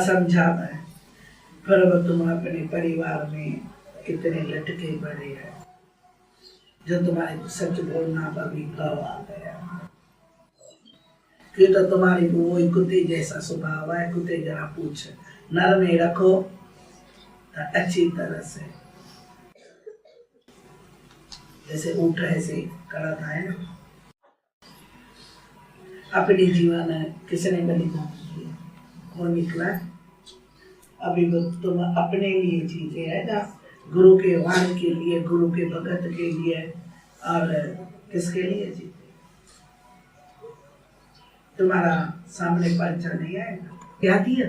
समझा मैं, पर अब तुम अपने परिवार में कितने लटके पड़े हैं, जो तुम्हारे सच बोलना पर भी भाव आ गया। क्यों तो तुम्हारी वो कुत्ते जैसा स्वभाव है। कुत्ते जरा पूछ नर में रखो तो अच्छी तरह से, जैसे ऊँट ऐसे करता है ना। अपने जीवन किसने बलिदान किया, कौन निकला? अभी वो तुम अपने लिए जीते है ना, गुरु के वाणी के लिए, गुरु के भगत के लिए, और किसके लिए जीते? तुम्हारा सामने पर्चा नहीं आएगा। क्या दिया,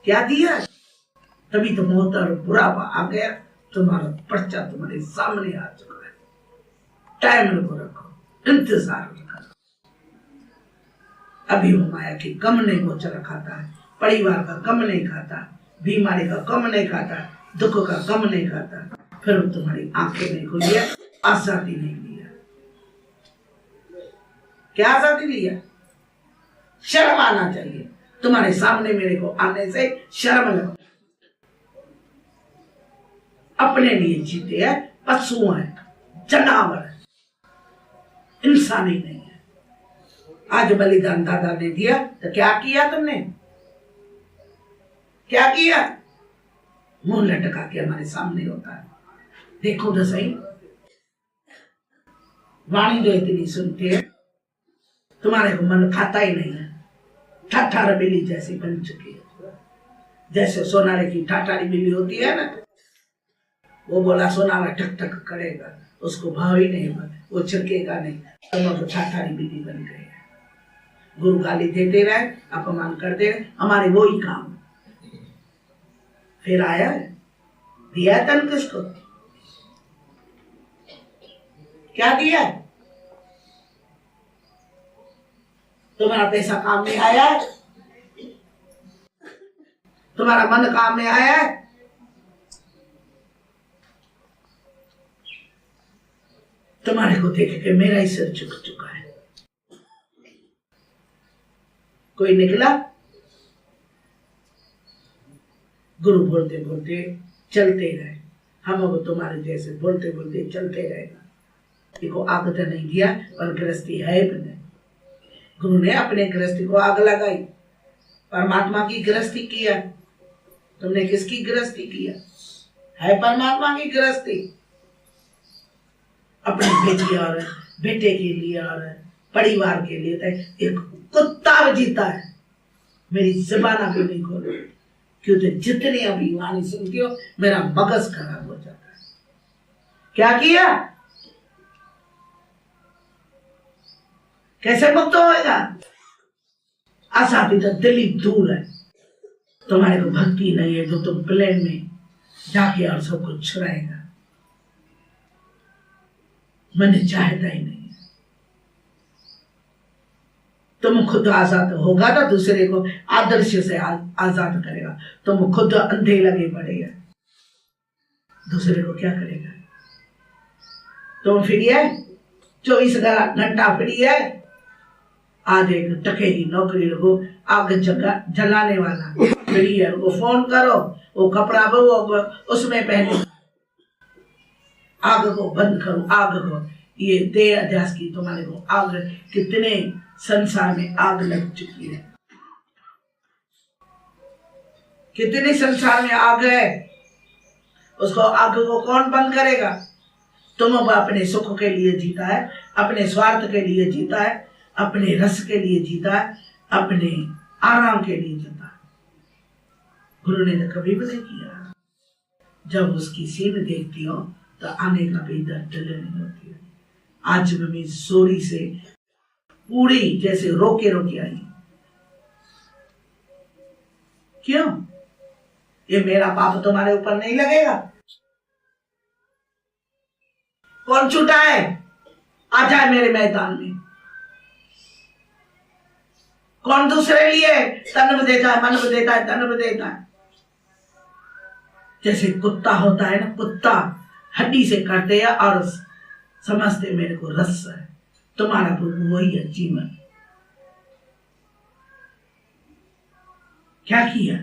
क्या दिया? तभी तो मौत और बुढ़ापा आ गया। तुम्हारा पर्चा तुम्हारे सामने आ चुका है। टाइम को रखो, इंतजार करो। अभी वो माया की कम नहीं गोचर खाता है, परिवार का कम नहीं खाता, बीमारी का कम नहीं खाता, दुख का कम नहीं खाता। फिर तुम्हारी आंखें नहीं खुली है, आजादी नहीं लिया। क्या आजादी लिया? शर्म आना चाहिए। तुम्हारे सामने मेरे को आने से शर्म लगा। अपने लिए जीते हैं, पशु हैं, जानवर है, इंसानी नहीं है। आज बलिदान दादा ने दिया तो क्या किया तुमने? क्या किया? मुंह लटका के हमारे सामने होता है, देखो तो सही। वाणी जो इतनी सुनते हैं, तुम्हारे को मन खाता ही नहीं है। ठाठार बिल्ली जैसी बन चुकी है। जैसे सोनारे की ठाठारी बिल्ली होती है ना, वो बोला सोनारा ठक ठक करेगा, उसको भाव ही नहीं, वो छिड़केगा नहीं, तो ठाठारी बिल्ली बन गई है। गुरु गाली देते रहे, अपमान करते रहे, हमारे वो ही काम। फिर आया दिया तन किसको? क्या दिया? तुम्हारा पैसा काम में आया है? तुम्हारा मन काम में आया है? तुम्हारे को देख के मेरा ही सिर झुक चुका है। कोई निकला? गुरु बोलते बोलते चलते रहे। हम अब तुम्हारे जैसे बोलते बोलते चलते रहेगा। देखो आग तो नहीं दिया, पर गृहस्थी है बने। गुरु ने अपने गृहस्थी को आग लगाई, परमात्मा की गृहस्थी किया। तुमने किसकी गृहस्थी किया? है परमात्मा की गृहस्थी। अपने बेटी और बेटे के लिए और परिवार के लिए एक कुत्ता जीता है। मेरी ज़बान अभी नहीं खोलो, क्योंकि जितनी अभी वाणी सुनती हो मेरा मगज खराब हो जाता है। क्या किया? कैसे मुक्त होएगा? आजादी तो दिल्ली दूर है। तुम्हारे को भक्ति नहीं है, जो तुम प्लेन में जाके और सब कुछ छुड़ाएगा। मैंने चाहता ही नहीं है। तुम खुद आजाद होगा तो दूसरे को आदर्श से आजाद करेगा। तुम खुद अंधे लगे पड़ेगा, दूसरे को क्या करेगा? तुम फ्री है, 24 घंटा फ्री है। आज एक टकेरी नौकरी लगो, आग जलाने वाला फ्री है, वो फोन करो, वो कपड़ा वो उसमें पहने, आग को बंद करो, आग को। ये दे अध्यास की तुम्हारे को आग, कितने संसार में आग लग चुकी है, कितने संसार में आग है। उसको आग को कौन बंद करेगा? तुम अपने सुख के लिए जीता है, अपने स्वार्थ के लिए जीता है, अपने रस के लिए जीता है, अपने आराम के लिए जीता है। गुरु ने तो कभी भी नहीं किया। जब उसकी सीन देखती हो तो आने का भी डर नहीं होती है। आज मैं जोरी से पूरी जैसे रोके रोके आई। क्यों? ये मेरा पाप तुम्हारे ऊपर नहीं लगेगा? कौन छूटा है? आ जाए मेरे मैदान में। कौन दूसरे लिए तन भी देता है, मन भी देता है, धन भी देता है। जैसे कुत्ता होता है ना, कुत्ता हड्डी से काटते हैं और समझते मेरे को रस है। तुम्हारा तो वही है जीवन। क्या किया?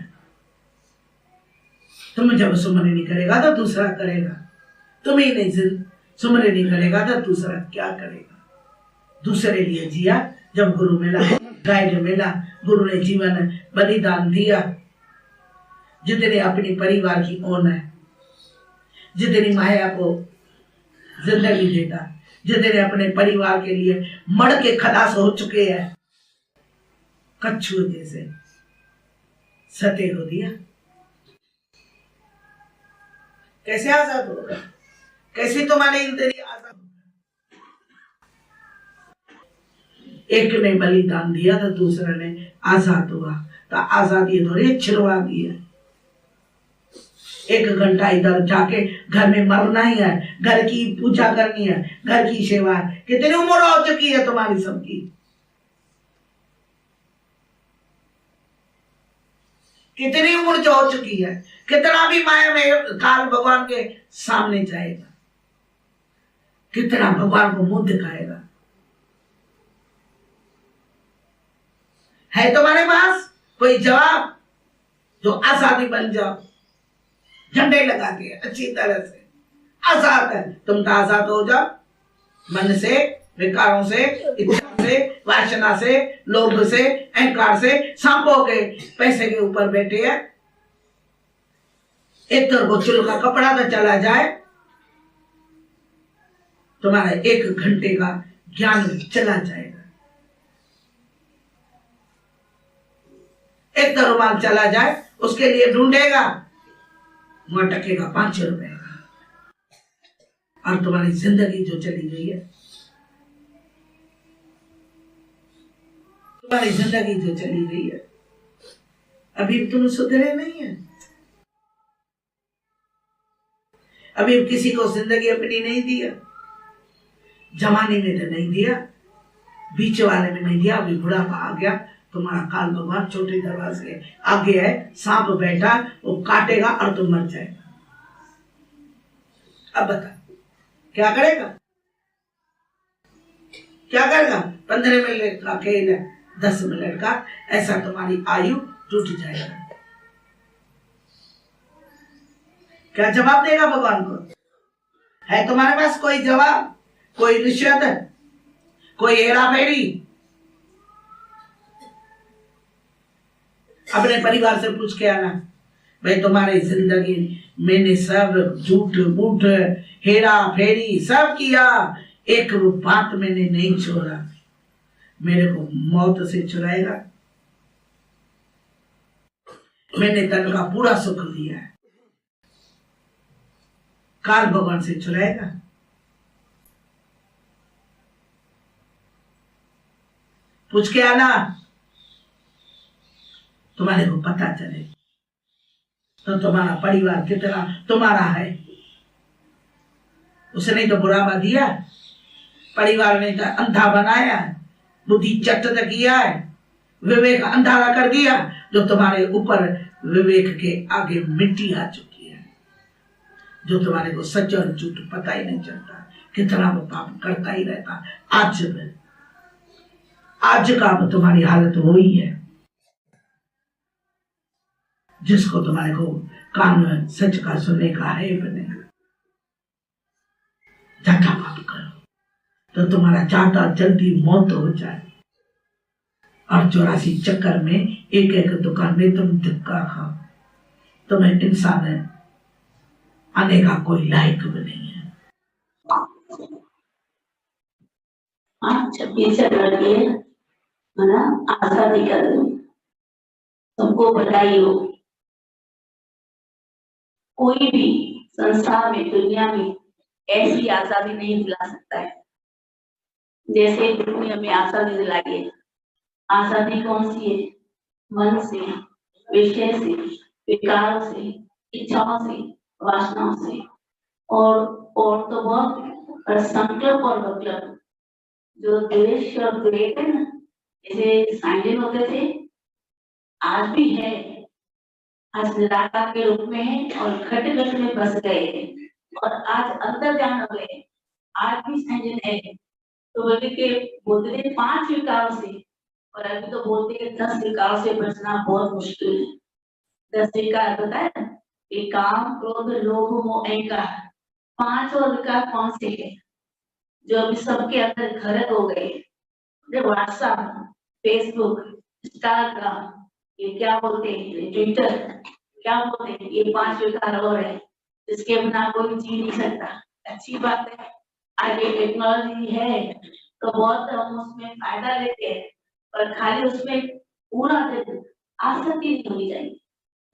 तुम जब सुमन नहीं करेगा तो दूसरा करेगा, तुम ही नहीं सुमन नहीं करेगा तो दूसरा क्या करेगा? दूसरे लिए जिया। जब गुरु मिला, गाइड मिला, गुरु ने जीवन बलिदान दिया, जितने अपने परिवार की ओन है, जितनी माया को जिंदगी देता, जितने अपने परिवार के लिए मर के खलास हो चुके हैं, कच्छू जैसे सते हो दिया। कैसे आजाद होगा? कैसे तुम्हारे इंद्रिय आजाद होगा? एक ने बलिदान दिया तो दूसरा ने आजाद हुआ। तो आजादी थोड़ी छिड़वा दी है। 1 घंटा इधर जाके घर में मरना ही है, घर की पूजा करनी है, घर की सेवा है। कितनी उम्र हो चुकी है तुम्हारी सबकी? कितनी उम्र जो हो चुकी है? कितना भी माया में काल भगवान के सामने जाएगा, कितना भगवान को मुंह दिखाएगा? है तुम्हारे पास कोई जवाब? जो आजादी बन जाओ, झंडे लगा के अच्छी तरह से आजाद है। तुम तो आजाद हो जाओ, मन से, विकारों से, इच्छा से, वासना से, लोभ से, अहंकार से, सांपों के पैसे के ऊपर बैठे हैं। एक तरफ चुल का कपड़ा तो चला जाए, तुम्हारा 1 घंटे का ज्ञान चला जाएगा। एक तो रुमाल चला जाए, उसके लिए ढूंढेगा, वहां टकेगा 5 रुपए का। और तुम्हारी जिंदगी जो चली गई है, तुम्हारी जिंदगी जो चली गई है, अभी तुम सुधरे नहीं है। अभी किसी को जिंदगी अपनी नहीं दिया, जवानी में तो नहीं दिया, बीच वाले में नहीं दिया, अभी बुढ़ापा आ गया। तुम्हारा काल भगवान छोटे दरवाजे आगे है, सांप बैठा, वो काटेगा और तुम मर जाएगा। अब बता क्या करेगा? क्या करेगा? 15 मिनट का खेल है, 10 मिनट का, ऐसा तुम्हारी आयु टूट जाएगा। क्या जवाब देगा भगवान को? है तुम्हारे पास कोई जवाब? कोई रिश्वत, कोई हेरा फेरी? अपने परिवार से पूछ के आना, भाई तुम्हारी जिंदगी मैंने सब झूठ मूठ हेरा फेरी सब किया, एक बात मैंने नहीं छोड़ा, मेरे को मौत से छुड़ाएगा? मैंने तन का पूरा सुख लिया है, काल भगवान से छुड़ाएगा? पूछ के आना, तुम्हारे को पता चले तो तुम्हारा परिवार कितना तुम्हारा है। उसने तो बुढ़ापा दिया, परिवार ने तो अंधा बनाया, बुद्धि चट किया है, विवेक अंधारा कर दिया, जो तुम्हारे ऊपर विवेक के आगे मिट्टी आ चुकी है, जो तुम्हारे को सच और झूठ पता ही नहीं चलता, कितना वो पाप करता ही रहता। आज का अब तुम्हारी हालत वही है, जिसको तुम्हारे को कान में सच का सुनने का है बनेगा। झूठा पाप करो तो तुम्हारा चाहता जल्दी मौत हो जाए, और 84 चक्कर में एक दुकान में तुम धक्का खाओ, तुम्हें इंसान आने का कोई लायक भी नहीं है। 26 लड़के आजादी कर सबको बधाई हो। कोई भी संसार में, दुनिया में ऐसी आजादी नहीं दिला सकता है जैसे गुरु ने हमें आजादी दिलाई है। आजादी कौन सी है? मन से, विषय से, विकारों से, इच्छाओं से, वासनाओं से, और तो बहुत, और संकल्प और विकल्प, जो द्वेष और द्वेष है ना, जैसे साइलेंट होते थे, आज भी है, आज निराकार के रूप में है और घट घट में बस गए हैं, और आज अंदर जान हो गए, आज भी साइलेंट है। तो बोले के बोलते 5 विकारों से और अभी तो बोलते हैं 10 विकारों से बचना बहुत मुश्किल है। 10 विकार होता है ना, ये काम, क्रोध, लोभ, मोह, अहंकार, 5 और विकार कौन से है जो अभी सबके अंदर घरक हो गए? व्हाट्सएप, फेसबुक, इंस्टाग्राम, ये क्या बोलते हैं, ट्विटर, क्या बोलते हैं, ये 5 विकार और है जिसके बिना कोई जी नहीं सकता। अच्छी बात है, आज ये टेक्नोलॉजी है तो बहुत हम उसमें फायदा लेते हैं, पर खाली उसमें पूरा दिन आसक्ति नहीं होनी चाहिए।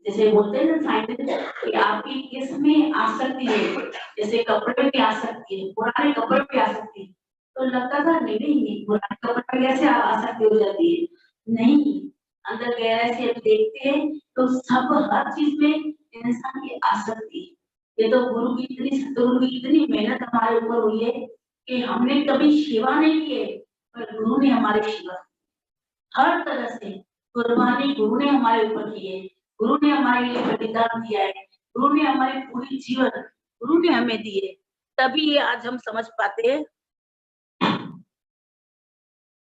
जैसे बोलते हैं ना साइंटिस्ट कि आपकी किस में आसक्ति है, जैसे कपड़े में आसक्ति है, पुराने कपड़े में आसक्ति है, तो लगता था नहीं पुराने कपड़े में कैसे आसक्ति हो जाती है, नहीं, अंदर गहराई से हम देखते हैं तो सब हर चीज में इंसान की आसक्ति है। ये तो गुरु की इतनी, सतगुरु की इतनी मेहनत हमारे ऊपर हुई है कि हमने कभी सेवा नहीं की है, पर गुरु ने हमारी सेवा हर तरह से, कुर्बानी गुरु ने हमारे ऊपर की है, गुरु ने हमारे लिए बलिदान दिया है, गुरु ने हमारी पूरी जीवन गुरु ने हमें दी है, तभी ये आज हम समझ पाते हैं,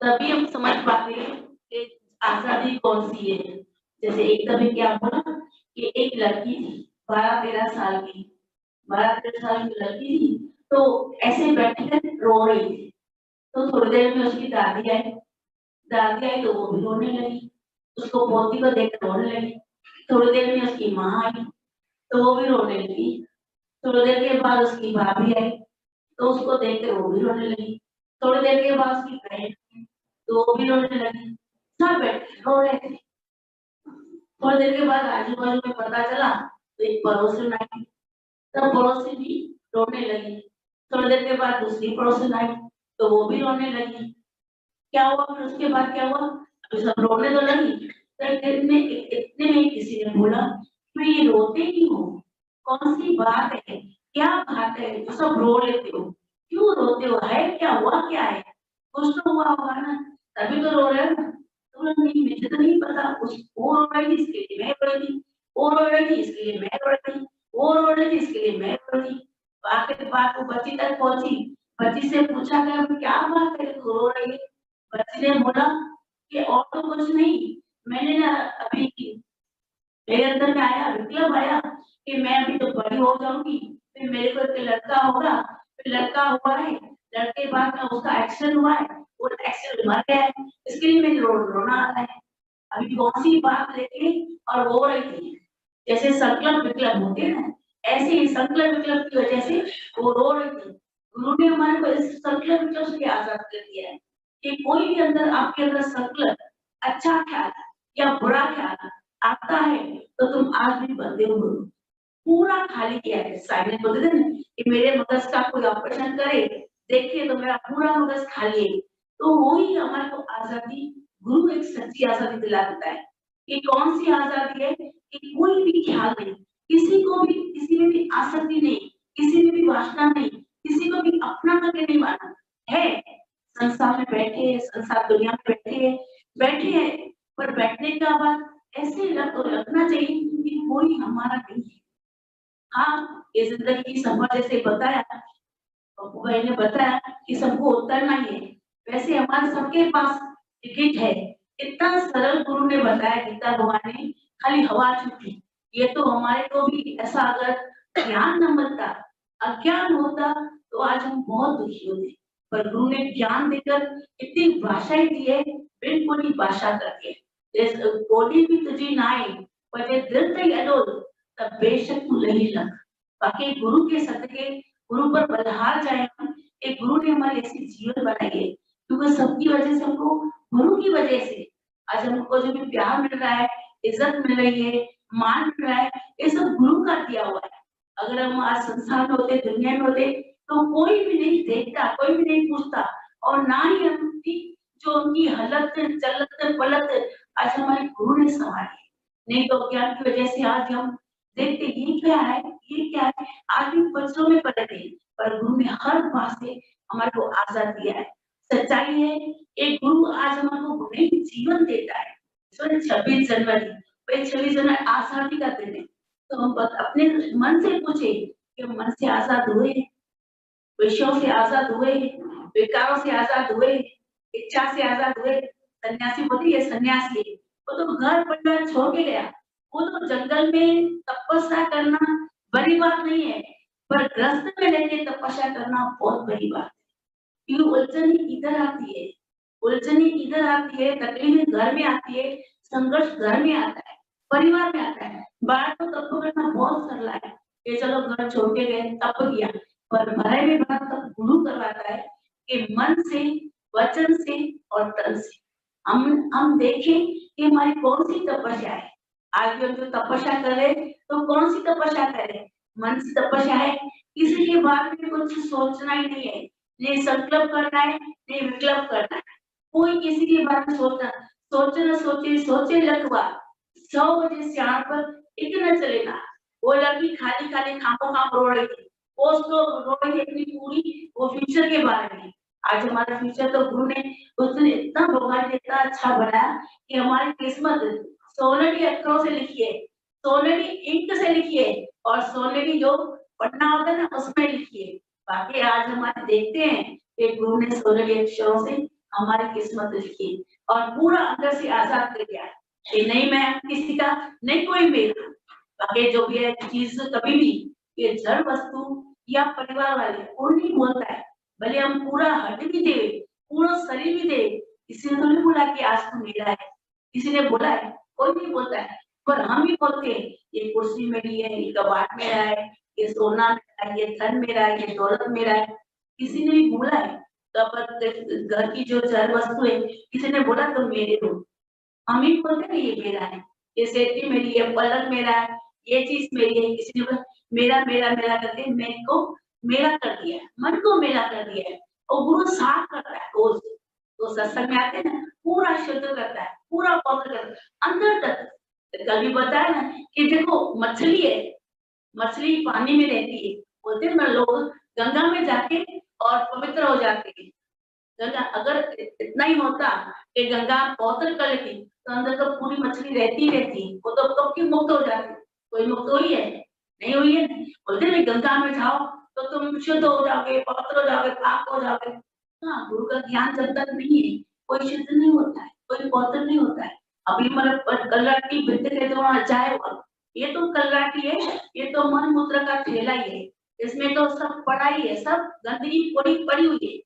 तभी हम समझ पाते हैं कि आजादी कौन सी है। जैसे एक कभी क्या बोला कि एक लड़की थी 12-13 साल की, 12-13 साल की लड़की थी, तो ऐसे बैठी कर रो रही थी, तो थोड़ी देर में उसकी दादी आई तो वो भी रोने लगी, उसको पोती को देख रोने लगी, थोड़ी देर में उसकी माँ आई तो वो भी रोने लगी, थोड़ी देर के बाद उसकी भाभी आई तो उसको देख कर वो भी रोने लगी, थोड़ी देर के बाद उसकी बहन आई तो वो भी रोने लगी, सब बैठे रो रहे थे। थोड़ी देर के बाद आजू बाजू में पता चला तो एक पड़ोसन आई, तब पड़ोसी भी रोने लगी, थोड़ी देर के बाद दूसरी पड़ोसन आई तो वो भी रोने लगी। क्या हुआ फिर उसके बाद क्या हुआ, अभी सब रोने तो लगी, तो इतने में किसी ने बोला मैं ये रोते क्यों हो, कौन सी बात है, क्या बात है जो सब रो लेते हो, क्यों रोते हो, है क्या, हुआ क्या है, कुछ तो हुआ होगा ना, तभी तो रो रहे हो ना। तो बोला नहीं मुझे तो नहीं पता, वो रो रही थी इसके लिए मैं रो रही थी, वो रो रही थी इसके लिए मैं रो रही थी, वो रो रही थी इसके लिए मैं रो रही थी। आखिर बात वो बच्ची तक पहुंची, बच्ची से पूछा गया क्या बात है तू रो रही है, बच्ची ने बोला कि और तो कुछ नहीं, मैंने ना अभी मेरे अंदर में आया विप्लव आया कि मैं अभी तो बड़ी हो जाऊंगी, फिर मेरे को एक लड़का होगा, फिर लड़का हुआ है, लड़के के बाद में उसका एक्सीडेंट हुआ है, वो एक्सीडेंट मर गया है, इसके लिए मेरे रोना आ रहा है। अभी कौन सी बात लेके और रो रही थी, जैसे संकल्प विकल्प होते हैं ना, ऐसे ही संकल्प विकल्प की वजह से वो रो रही थी। गुरु ने हमारे को इस संकल्प विकल्प से आजाद कर दिया है कि कोई भी अंदर आपके अंदर संकल्प, अच्छा ख्याल या बुरा ख्याल आता है तो तुम आज भी बंदे हो, पूरा खाली किया है। साइलेंट बोलते थे ना कि मेरे मगज का कोई ऑपरेशन करे, देखिए तो मेरा पूरा मगज खाली है, तो वही हमारे को आजादी, गुरु एक सच्ची आजादी दिला देता है कि कौन सी आजादी है कि कोई भी ख्याल नहीं, किसी को भी किसी में भी आसक्ति नहीं, किसी में भी वासना नहीं, किसी को भी अपना करके नहीं माना है। संसार में बैठे हैं, संसार दुनिया में बैठे हैं, पर बैठने के बाद ऐसे लगना चाहिए कि कोई हमारा नहीं है। हाँ, ये जिंदगी की सफर जैसे बताया, पप्पू भाई ने बताया कि सबको उतरना ही है, वैसे हमारे सबके पास टिकट है। इतना सरल गुरु ने बताया गीता भगवान ने, खाली हवा छूटी। ये तो हमारे को भी ऐसा अगर ज्ञान न मिलता, अज्ञान होता तो आज हम बहुत दुखी होते, पर गुरु ने ज्ञान देकर इतनी भाषाएं दी है, बिल्कुल ही भाषा करके बोली भी तुझी नाई पर ये दिल से अडोल तब बेशक तू नहीं लग। बाकी गुरु के सदके, गुरु पर बलिहार जाए हम, एक गुरु ने हमारी ऐसी जीवन बनाई है, क्योंकि सबकी वजह से हमको, गुरु की वजह से आज हमको जो भी प्यार मिल रहा है, इज्जत मिल रही है, मान मिल रहा है, ये सब गुरु का दिया हुआ है। अगर हम आज संसार में होते, दुनिया में होते, तो कोई भी नहीं देखता, कोई भी नहीं पूछता, और ना ही हमकी जो उनकी हलत चलत पलत आज हमारे गुरु ने संभाली। नहीं तो ज्ञान की वजह से आज हम देखते ये क्या है, ये क्या है, आज भी बच्चों में पड़े थे, पर गुरु ने हर बात से हमारे को आजाद दिया है। सच्चाई है, एक गुरु आज हमारे को नई जीवन देता है। 26 जनवरी, 26 जनवरी आजादी का दिन है, तो हम अपने मन से पूछे कि हम मन से आजाद हुए, विषयों से आजाद हुए, विकारों से आजाद हुए, इच्छा से आजाद हुए, सन्यासी बोलते ये सन्यासी है, वो तो घर परिवार छोड़ के गया, वो तो जंगल में तपस्या करना बड़ी बात नहीं है, पर ग्रस्त में रहकर तपस्या करना बहुत बड़ी बात है। क्यों उलझन इधर आती है, उलझन इधर आती है, तकलीफ घर में आती है, संघर्ष घर में आता है, परिवार में आता है। बाहर तो तप करना बहुत सरल है कि चलो घर छोड़ के गए तप किया, पर भरे में भरा तप गुरु करवाता है कि मन से, वचन से और तन से हम देखें कि हमारी कौन सी तपस्या है। आज भी हम जो तपस्या कर रहे तो कौन सी तपस्या करें, मन से तपस्या है, किसी के बारे में कुछ सोचना ही नहीं है, नहीं संकल्प करना है, नहीं विकल्प करना है, कोई किसी के बारे में सोचना, सोचे लखवा 100 बजे सियाण पर इतना चलेगा। वो लड़की खाली खाली खामो खाम रो रही थी, वो उसको रो रही थी अपनी पूरी वो फ्यूचर के बारे में। आज हमारा फ्यूचर तो गुरु ने उसने इतना भगवान ने इतना अच्छा बनाया कि हमारी किस्मत सोनेरी अक्षरों से लिखी है, सोनेरी इंक से लिखी है और सोनेरी जो पढ़ना होता है ना उसमें लिखी है। बाकी आज हमारे देखते हैं कि गुरु ने सोनेरी अक्षरों से हमारी किस्मत लिखी और पूरा अंदर से आजाद कर दिया कि नहीं मैं किसी का, नहीं कोई मेरा। बाकी जो भी है चीज कभी भी ये जड़ वस्तु या परिवार वाले कोई नहीं बोलता है, भले हम पूरा हट भी दे, पूरा शरीर भी दे, किसी ने तो नहीं बोला कि आज तो मेरा है, किसी ने बोला है, कोई नहीं बोलता है, पर हम ही बोलते हैं ये कुर्सी मेरी है, ये कबाड़ मेरा है, ये सोना मेरा है, ये धन मेरा है, ये दौलत मेरा है, किसी ने भी बोला है। घर की जो जड़ वस्तु है किसी ने बोला तो मेरे हो, हम ही बोलते हैं ये मेरा है, ये सेठी मेरी है, पलंग मेरा है, ये चीज मेरी है, किसी ने बोला मेरा मेरा मेरा करके मैं को मेरा कर दिया है, मन को मेरा कर दिया है। और गुरु साफ करता है रोज, तो सत्संग में आते हैं ना पूरा शुद्ध करता है, पूरा पवित्र करता है अंदर तक। कल भी बताया ना कि देखो मछली है, मछली पानी में रहती है, बोलते हैं ना लोग गंगा में जाके और पवित्र हो जाते हैं। गंगा अगर इतना ही होता कि गंगा पवित्र कर लेती तो अंदर तो पूरी मछली रहती रहती, वो तो कब की मुक्त हो जाती, कोई मुक्त हुई है, नहीं हुई है। बोलते नहीं गंगा में जाओ तो तुम शुद्ध हो जाओगे, पवित्र हो जाओगे, पाक हो जाओगे। हाँ गुरु का ज्ञान जब तक नहीं है कोई शुद्ध नहीं होता है, कोई पवित्र नहीं होता है। अभी मतलब कलराटी विद्य के तो अध्याय हुआ, ये तो कलराटी है, ये तो मन मूत्र का ठेला ही है, इसमें तो सब पड़ा ही है, सब गंदगी पड़ी पड़ी हुई है।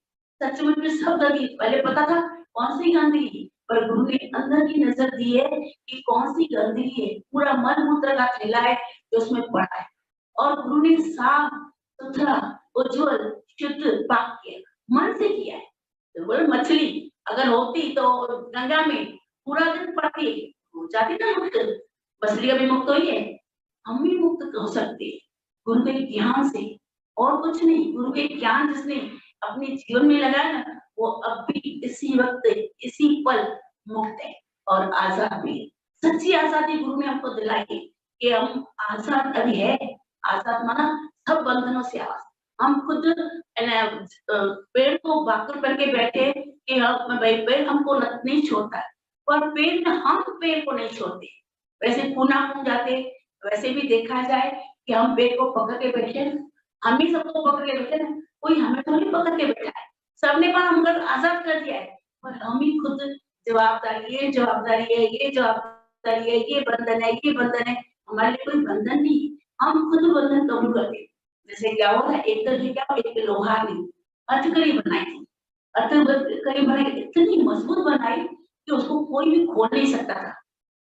सचमुच में सब गंदगी पहले पता था कौन सी गंदगी, पर गुरु ने अंदर की नजर दी है कि कौन सी गंदगी है, पूरा मन मूत्र का ठेला है जो उसमें पड़ा है। और गुरु ने साफ सुथरा उज्जवल शुद्ध पाक किया, मन से किया है। तो बोले मछली अगर होती तो गंगा में पूरा दिन पड़ती हो जाती ना मुक्त, मछली अभी मुक्त हुई है, हम भी मुक्त हो सकते हैं गुरु के ज्ञान से, और कुछ नहीं। गुरु के ज्ञान जिसने अपने जीवन में लगाया ना वो अब भी इसी वक्त इसी पल मुक्त है और आजाद भी। सच्ची आजादी गुरु ने हमको दिलाई है कि हम आजाद अभी है, आजाद माना सब बंधनों से आजाद। हम खुद पेड़ को बाकर बन के बैठे कि भाई पेड़ हमको नहीं छोड़ता है, पर पेड़ ने हम पेड़ को नहीं छोड़ते। वैसे पुना हम जाते, वैसे भी देखा जाए कि हम पेड़ को पकड़ के बैठे, हम ही सबको पकड़ के बैठे ना, कोई हमें तो नहीं पकड़ के बैठा है, सबने पर हमको आजाद कर दिया है, पर हम ही खुद जवाबदारी है, जवाबदारी है, ये जवाबदारी है, ये बंधन है, ये बंधन है। हमारे लिए कोई बंधन नहीं, हम खुद बंधन कबूल करते। जैसे क्या हुआ एक क्या एक लोहा ने हथकड़ी बनाई थी, हथकड़ी बनाई इतनी मजबूत बनाई कि उसको कोई भी खोल नहीं सकता था।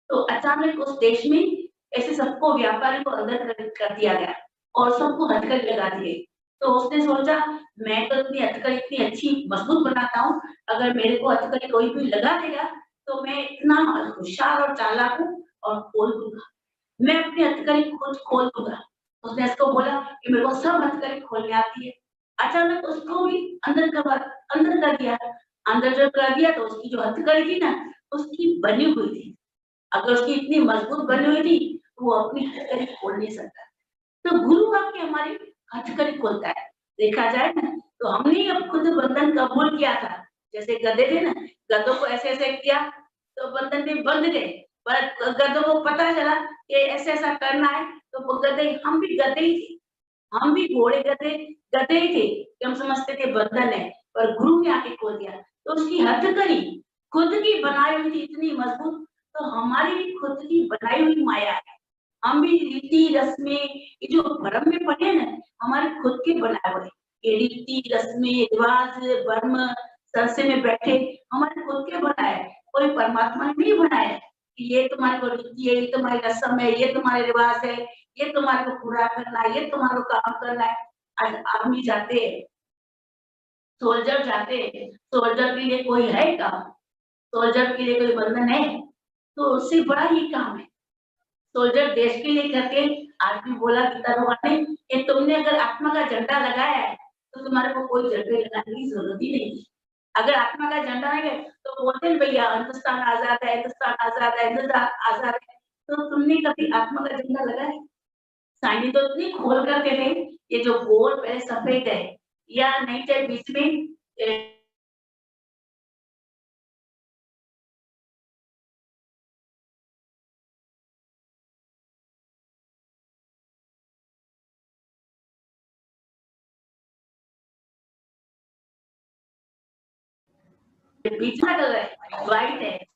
तो अचानक उस देश में ऐसे सबको व्यापारी को अंदर कर दिया गया और सबको हथकड़ी लगा दिए। तो उसने सोचा मैं तो इतनी हथकड़ी इतनी अच्छी मजबूत बनाता हूँ, अगर मेरे को हथकड़ी कोई भी लगा देगा तो मैं इतना होशियार और चालाक हूँ और खोल दूंगा, मैं अपनी हथकड़ी खुद खोल दूंगा। उसने इसको बोला कि मेरे को सब हथकड़ी खोलने आती है। अचानक उसको भी अंदर कर दिया, अंदर जब कर दिया तो उसकी जो हथकड़ी थी ना उसकी बनी हुई थी, अगर उसकी इतनी मजबूत बनी हुई थी तो वो अपनी हथकड़ी खोल नहीं सकता। तो गुरु आके हमारी हथकड़ी खोलता है। देखा जाए ना तो हमने अब खुद बंधन कबूल किया था, जैसे गधे थे ना, गधों को ऐसे ऐसे किया तो बंधन में बंध गए, पर गधों को पता चला कि ऐसे ऐसा करना है तो वो गधे, हम भी गधे ही थे, हम भी घोड़े गधे ही थे कि हम समझते थे बंधन है, पर गुरु ने आके खोल दिया तो उसकी हथकड़ी खुद की बनाई हुई थी इतनी मजबूत, तो हमारी भी खुद की बनाई हुई माया है। हम भी रीति रस्में, ये जो भरम में पड़े ना, हमारे खुद के बनाए हुए ये रीति रस्में रिवाज भरम सरसे में बैठे हमारे खुद के बनाए, कोई परमात्मा ने नहीं बनाया कि ये तुम्हारे को रीति है, ये तुम्हारी रस्म है, ये तुम्हारे रिवाज है, ये तुम्हारे को पूरा करना है, ये तुम्हारे को काम करना है। आज आर्मी जाते हैं, सोल्जर जाते हैं, सोल्जर के लिए कोई है काम, सोल्जर के लिए कोई बंधन है, तो उससे बड़ा ही काम है। सोल्जर देश के लिए करके, आज भी बोला गीता भगवान ने कि तुमने अगर आत्मा का झंडा लगाया है, तो तुम्हारे को कोई झंडे लगाने की जरूरत ही नहीं है। अगर आत्मा का झंडा नहीं है, तो बोलते हैं भैया हिंदुस्तान आजाद है, हिंदुस्तान आजाद है, हिंदुस्तान आजाद है, तो तुमने कभी आत्मा का झंडा लगाया? साइंटिस्ट तो इतनी खोल करके थे, ये जो गोल पहले सफेद है या नहीं, चाहे बीच में बीच में कलर है, व्हाइट है,